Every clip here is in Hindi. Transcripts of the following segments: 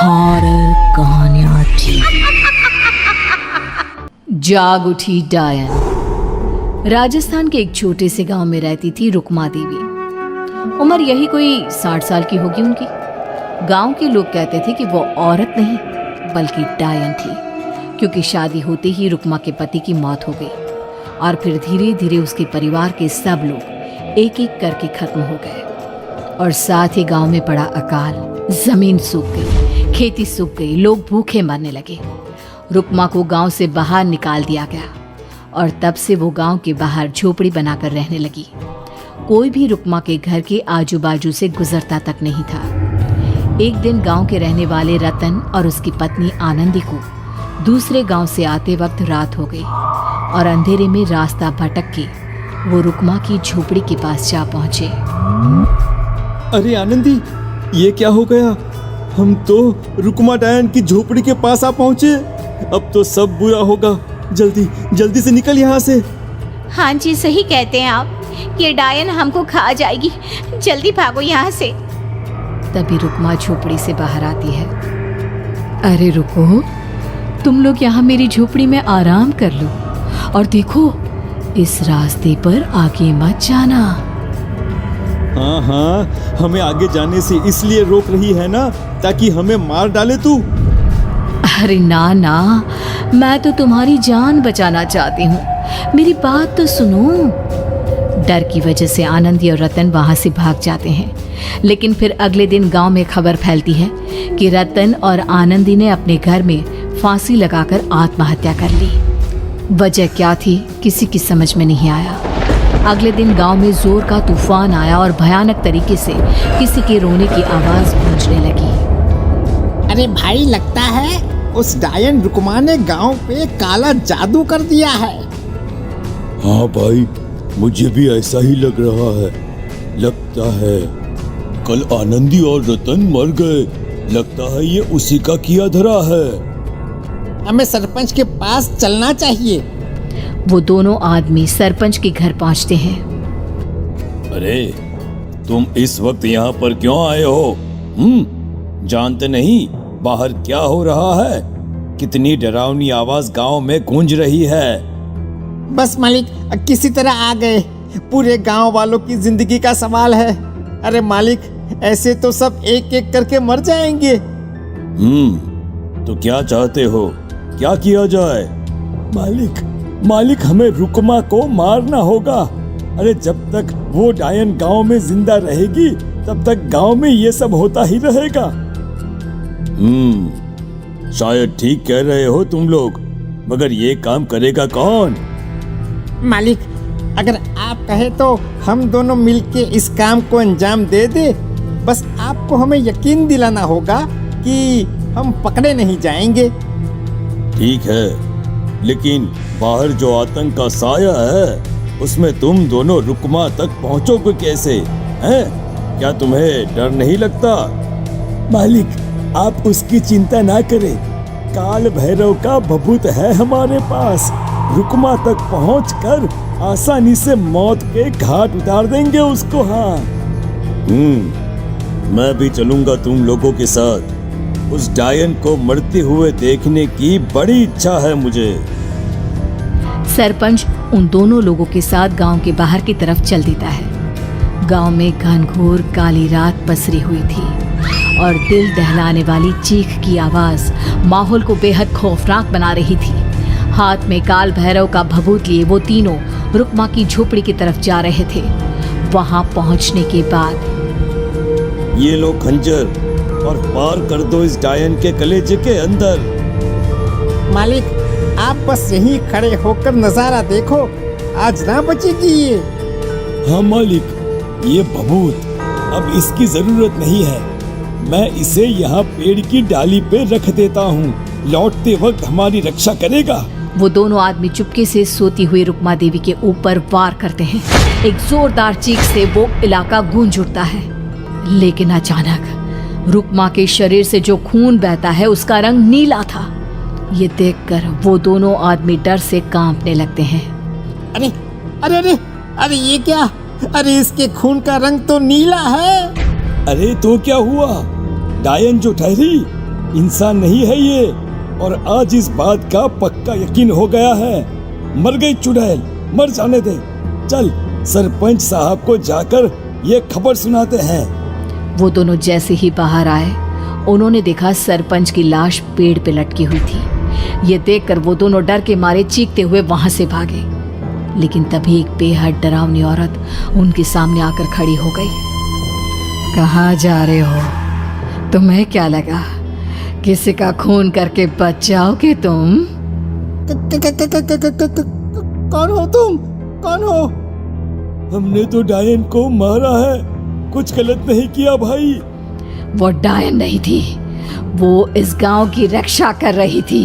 हॉरर कहानियां थी। जाग उठी डायन। राजस्थान के एक छोटे से गांव में रहती थी रुक्मा देवी। उम्र यही कोई 60 साल की होगी उनकी। गांव के लोग कहते थे कि वो औरत नहीं बल्कि डायन थी, क्योंकि शादी होते ही रुक्मा के पति की मौत हो गई और फिर धीरे धीरे उसके परिवार के सब लोग एक एक करके खत्म हो गए और साथ ही गांव में पड़ा अकाल। जमीन सूख गई, खेती सूख गई, लोग भूखे मरने लगे। रुक्मा को गांव से बाहर निकाल दिया गया और तब से वो गांव के बाहर झोपड़ी बनाकर रहने लगी। कोई भी रुक्मा के घर के आजू बाजू से गुजरता तक नहीं था। एक दिन गांव के रहने वाले रतन और उसकी पत्नी आनंदी को दूसरे गांव से आते वक्त रात हो गई और अंधेरे में रास्ता भटक के वो रुक्मा की झोपड़ी के पास जा पहुंचे। अरे आनंदी, ये क्या हो गया? हम तो रुक्मा डायन की झोपड़ी के पास आ पहुंचे। अब तो सब बुरा होगा। जल्दी जल्दी से निकल यहाँ से। हाँ जी, सही कहते हैं आप। ये डायन हमको खा जाएगी। जल्दी भागो यहाँ से। तभी रुक्मा झोपड़ी से बाहर आती है। अरे रुको, तुम लोग यहाँ मेरी झोपड़ी में आराम कर लो और देखो, इस रास्ते पर आगे मत जाना। हाँ, हमें आगे जाने से इसलिए रोक रही है ना, ताकि हमें मार डाले तू? अरे ना ना, मैं तो तुम्हारी जान बचाना चाहती हूँ, मेरी बात तो सुनो। डर की वजह से आनंदी और रतन वहां से भाग जाते हैं, लेकिन फिर अगले दिन गांव में खबर फैलती है कि रतन और आनंदी ने अपने घर में फांसी लगाकर आत्महत्या कर ली। वजह क्या थी किसी की समझ में नहीं आया। अगले दिन गांव में जोर का तूफान आया और भयानक तरीके से किसी के रोने की आवाज गूंजने लगी। अरे भाई, लगता है उस डायन रुक्मा ने गांव पे काला जादू कर दिया है। हाँ भाई, मुझे भी ऐसा ही लग रहा है। लगता है कल आनंदी और रतन मर गए। लगता है ये उसी का किया धरा है। हमें सरपंच के पास चलना चाहिए। वो दोनों आदमी सरपंच के घर पहुंचते हैं। अरे, तुम इस वक्त यहाँ पर क्यों आए हो? जानते नहीं बाहर क्या हो रहा है? कितनी डरावनी आवाज गांव में गूंज रही है। बस मालिक, किसी तरह आ गए। पूरे गांव वालों की जिंदगी का सवाल है। अरे मालिक, ऐसे तो सब एक एक करके मर जाएंगे। तो क्या चाहते हो? क्या किया जाए? मालिक, हमें रुक्मा को मारना होगा। अरे जब तक वो डायन गांव में जिंदा रहेगी, तब तक गांव में ये सब होता ही रहेगा। शायद ठीक कह रहे हो तुम लोग, मगर ये काम करेगा कौन? मालिक, अगर आप कहे तो हम दोनों मिलके इस काम को अंजाम दे दे। बस आपको हमें यकीन दिलाना होगा कि हम पकड़े नहीं जाएंगे। ठीक है, लेकिन बाहर जो आतंक का साया है, उसमें तुम दोनों रुक्मा तक पहुंचोगे कैसे? हैं? क्या तुम्हें डर नहीं लगता? मालिक, आप उसकी चिंता ना करें। काल भैरव का भभूत है हमारे पास। रुक्मा तक पहुंचकर आसानी से मौत के घाट उतार देंगे उसको। हाँ, मैं भी चलूंगा तुम लोगों के साथ। उस डायन को मरते हुए देखने की बड़ी इच्छा है मुझे। सरपंच उन दोनों लोगों के साथ गांव के बाहर की तरफ चल देता है। गांव में घनघोर काली रात पसरी हुई थी और दिल दहलाने वाली चीख की आवाज माहौल को बेहद खौफनाक बना रही थी। हाथ में काल भैरव का भभूत लिए वो तीनों रुक्मा की झोपड़ी की तरफ जा रहे थे। वहां पहुंचने के बाद, ये लो खंजर और पार कर दो इस डायन के कलेजे के अंदर। मालिक, आप बस यहीं खड़े होकर नजारा देखो। आज ना बचेगी ये। हाँ मालिक, ये भभूत अब इसकी जरूरत नहीं है। मैं इसे यहाँ पेड़ की डाली पे रख देता हूँ। लौटते वक्त हमारी रक्षा करेगा। वो दोनों आदमी चुपके से सोती हुई रुक्मा देवी के ऊपर वार करते हैं। एक जोरदार चीख से वो इलाका गूंज उठता है, लेकिन अचानक रुक्मा के शरीर से जो खून बहता है उसका रंग नीला था। ये देखकर वो दोनों आदमी डर से कांपने लगते हैं। अरे अरे अरे अरे, ये क्या? अरे इसके खून का रंग तो नीला है। अरे तो क्या हुआ? डायन जो ठहरी? इंसान नहीं है ये। और आज इस बात का पक्का यकीन हो गया है। मर गई चुड़ैल, मर जाने दे। चल सरपंच साहब को जाकर ये खबर सुनाते हैं। वो दोनों जैसे ही बाहर आए उन्होंने देखा सरपंच की लाश पेड़ पे लटकी हुई थी। ये देखकर वो दोनों डर के मारे चीखते हुए वहां से भागे। लेकिन तभी एक बेहद डरावनी औरत उनके सामने आकर खड़ी हो गई। कहाँ जा रहे हो? तुम्हें क्या लगा किसी का खून करके बच जाओगे तुम? कौन हो तुम? कौन हो? हमने तो डायन को मारा है, कुछ गलत नहीं किया भाई। वो डायन नहीं थी, वो इस गांव की रक्षा कर रही थी।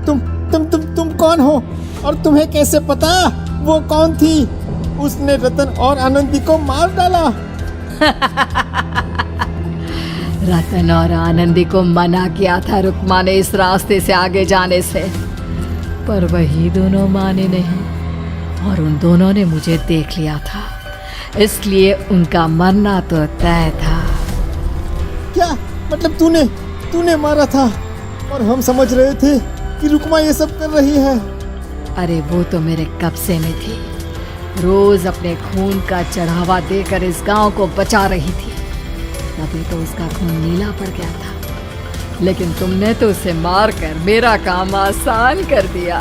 तुम कौन हो? और तुम्हें कैसे पता वो कौन थी? उसने रतन और आनंदी को मार डाला। रतन और आनंदी को मना किया था रुक्मा ने इस रास्ते से आगे जाने से, पर वही दोनों माने नहीं और उन दोनों ने मुझे देख लिया था, इसलिए उनका मरना तो तय था। क्या मतलब तूने मारा था? और हम समझ रहे थे कि रुक्मा ये सब कर रही है। अरे वो तो मेरे कब्जे में थी, रोज अपने खून का चढ़ावा देकर इस गांव को बचा रही थी। तभी तो उसका खून नीला पड़ गया था, लेकिन तुमने तो उसे मारकर मेरा काम आसान कर दिया।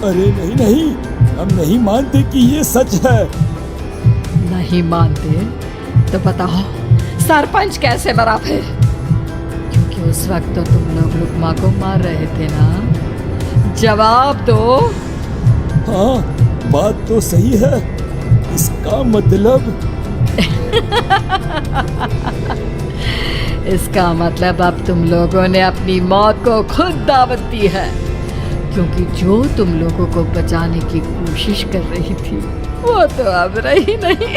अरे नहीं, हम नहीं मानते कि ये सच है। नहीं मानते तो बताओ सरपंच कैसे मरा फिर? क्योंकि उस वक्त तो तुम लोग रुक्मा को मार रहे थे ना। जवाब दो। हाँ, बात तो सही है। इसका मतलब अब तुम लोगों ने अपनी मौत को खुद दावत दी है, क्योंकि जो तुम लोगों को बचाने की कोशिश कर रही थी वो तो अब रही नहीं।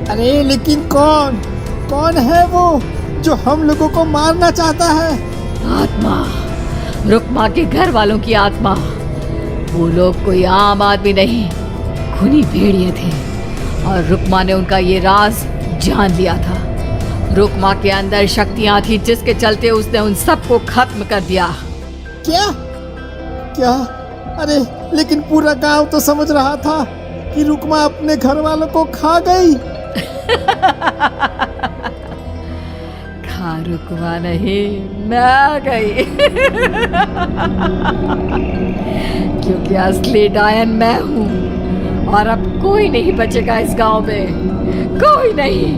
अरे लेकिन कौन है वो जो हम लोगों को मारना चाहता है? आत्मा, रुक्मा के घर वालों की आत्मा। वो लोग कोई आम आदमी नहीं, खूनी भेड़िए थे और रुक्मा ने उनका ये राज जान लिया था। रुक्मा के अंदर शक्तियां थी जिसके चलते उसने उन सबको खत्म कर दिया। क्या? अरे लेकिन पूरा गांव तो समझ रहा था कि रुक्मा अपने घर वालों को खा गई। खा रुक्मा नहीं, मैं आ गई। क्योंकि असली डायन मैं हूँ और अब कोई नहीं बचेगा इस गांव में, कोई नहीं।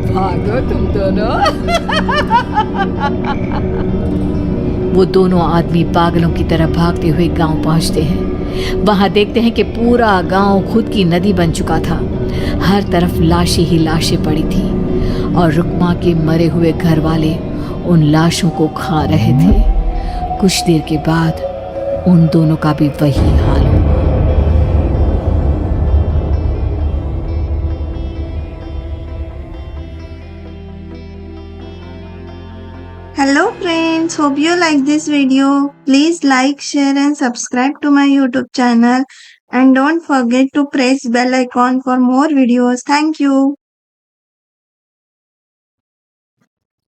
भागो तुम दोनों। वो दोनों आदमी पागलों की तरह भागते हुए गांव पहुंचते हैं। वहां देखते हैं कि पूरा गांव खुद की नदी बन चुका था। हर तरफ लाशें ही लाशें पड़ी थी और रुक्मा के मरे हुए घर वाले उन लाशों को खा रहे थे। कुछ देर के बाद उन दोनों का भी वही हाल हुआ। Hello friends, hope you like this video. Please like, share and subscribe to my YouTube channel and don't forget to press bell icon for more videos. Thank you.